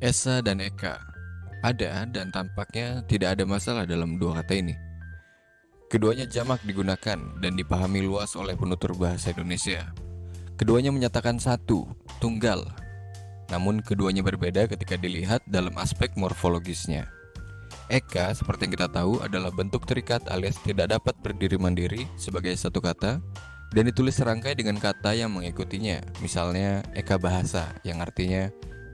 Esa dan Eka ada dan tampaknya tidak ada masalah dalam dua kata ini. Keduanya jamak digunakan dan dipahami luas oleh penutur bahasa Indonesia. Keduanya menyatakan satu, tunggal. Namun keduanya berbeda ketika dilihat dalam aspek morfologisnya. Eka, seperti yang kita tahu, adalah bentuk terikat alias tidak dapat berdiri mandiri sebagai satu kata dan ditulis serangkai dengan kata yang mengikutinya. Misalnya Eka bahasa yang artinya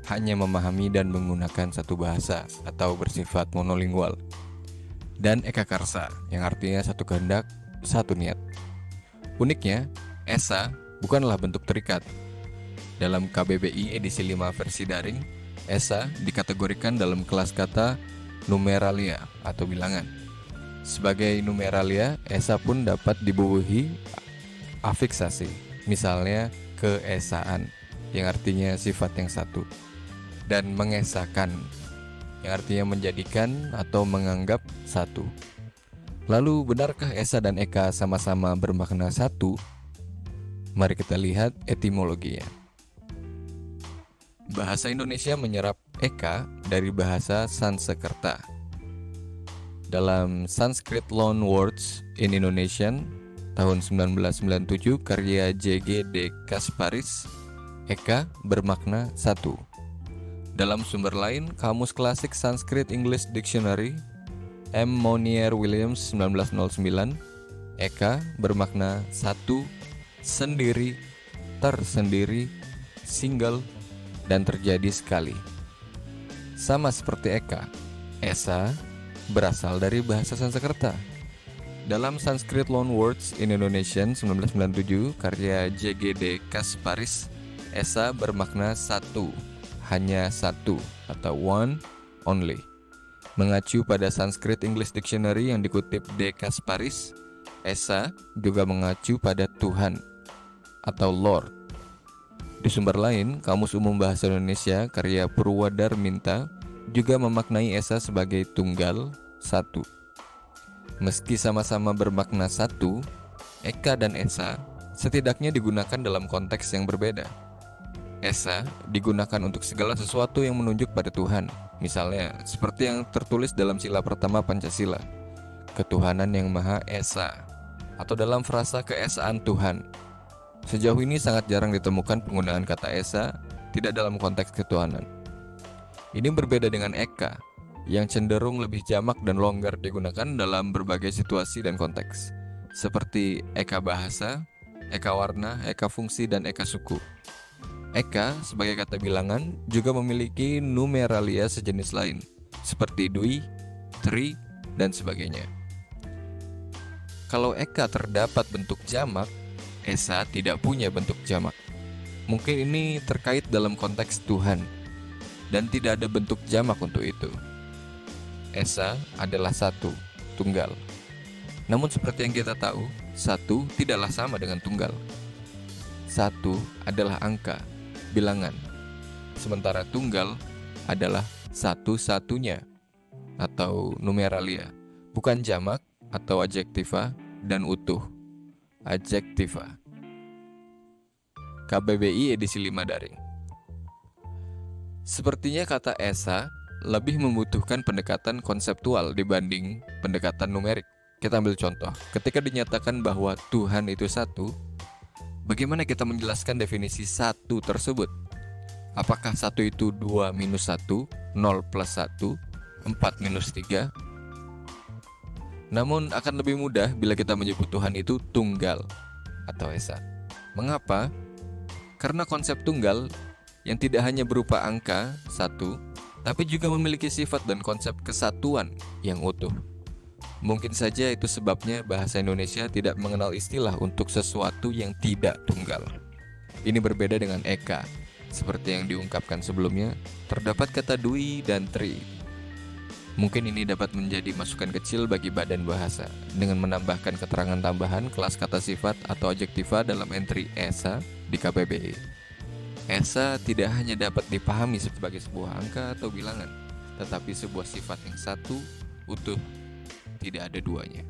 hanya memahami dan menggunakan satu bahasa atau bersifat monolingual. Dan Eka Karsa yang artinya satu kehendak, satu niat. Uniknya, Esa bukanlah bentuk terikat. Dalam KBBI edisi 5 versi daring, Esa dikategorikan dalam kelas kata numeralia atau bilangan. Sebagai numeralia, Esa pun dapat dibubuhi afiksasi, misalnya keesaan yang artinya sifat yang satu, dan mengesahkan yang artinya menjadikan atau menganggap satu. Lalu benarkah Esa dan Eka sama-sama bermakna satu? Mari kita lihat etimologinya. Bahasa Indonesia menyerap Eka dari bahasa Sanskerta. Dalam Sanskrit Loan Words in Indonesian tahun 1997 karya J.G. de Kasparis, Eka bermakna satu. Dalam sumber lain, Kamus Klasik Sanskrit English Dictionary M. Monier Williams 1909, Eka bermakna satu, sendiri, tersendiri, single, dan terjadi sekali. Sama seperti Eka, Esa berasal dari bahasa Sanskerta. Dalam Sanskrit Loanwords in Indonesian 1997 karya J.G. de Kasparis, Esa bermakna satu, hanya satu atau one only. Mengacu pada Sanskrit English Dictionary yang dikutip de Kasparis, Esa juga mengacu pada Tuhan atau Lord. Di sumber lain, Kamus Umum Bahasa Indonesia karya Purwadarminta juga memaknai Esa sebagai tunggal, satu. Meski sama-sama bermakna satu, Eka dan Esa setidaknya digunakan dalam konteks yang berbeda. Esa digunakan untuk segala sesuatu yang menunjuk pada Tuhan. Misalnya, seperti yang tertulis dalam sila pertama Pancasila, Ketuhanan yang Maha Esa, atau dalam frasa keesaan Tuhan. Sejauh ini sangat jarang ditemukan penggunaan kata Esa tidak dalam konteks ketuhanan. Ini berbeda dengan Eka, yang cenderung lebih jamak dan longgar digunakan dalam berbagai situasi dan konteks, seperti Eka bahasa, Eka warna, Eka fungsi, dan Eka suku. Eka sebagai kata bilangan juga memiliki numeralia sejenis lain, seperti dui, tri, dan sebagainya. Kalau Eka terdapat bentuk jamak, Esa tidak punya bentuk jamak. Mungkin ini terkait dalam konteks Tuhan, dan tidak ada bentuk jamak untuk itu. Esa adalah satu, tunggal. Namun seperti yang kita tahu, satu tidaklah sama dengan tunggal. Satu adalah angka, bilangan. Sementara tunggal adalah satu-satunya atau numeralia, bukan jamak atau adjektiva dan utuh. Adjektiva. KBBI edisi 5 daring. Sepertinya kata Esa lebih membutuhkan pendekatan konseptual dibanding pendekatan numerik. Kita ambil contoh, ketika dinyatakan bahwa Tuhan itu satu, bagaimana kita menjelaskan definisi satu tersebut? Apakah satu itu 2 minus 1, 0 plus 1, 4 minus 3? Namun akan lebih mudah bila kita menyebut Tuhan itu tunggal atau Esa. Mengapa? Karena konsep tunggal yang tidak hanya berupa angka, satu, tapi juga memiliki sifat dan konsep kesatuan yang utuh. Mungkin saja itu sebabnya bahasa Indonesia tidak mengenal istilah untuk sesuatu yang tidak tunggal. Ini berbeda dengan Eka. Seperti yang diungkapkan sebelumnya, terdapat kata dui dan tri. Mungkin ini dapat menjadi masukan kecil bagi badan bahasa dengan menambahkan keterangan tambahan kelas kata sifat atau adjektiva dalam entry Esa di KBBI. Esa tidak hanya dapat dipahami sebagai sebuah angka atau bilangan, tetapi sebuah sifat yang satu, utuh, tidak ada duanya.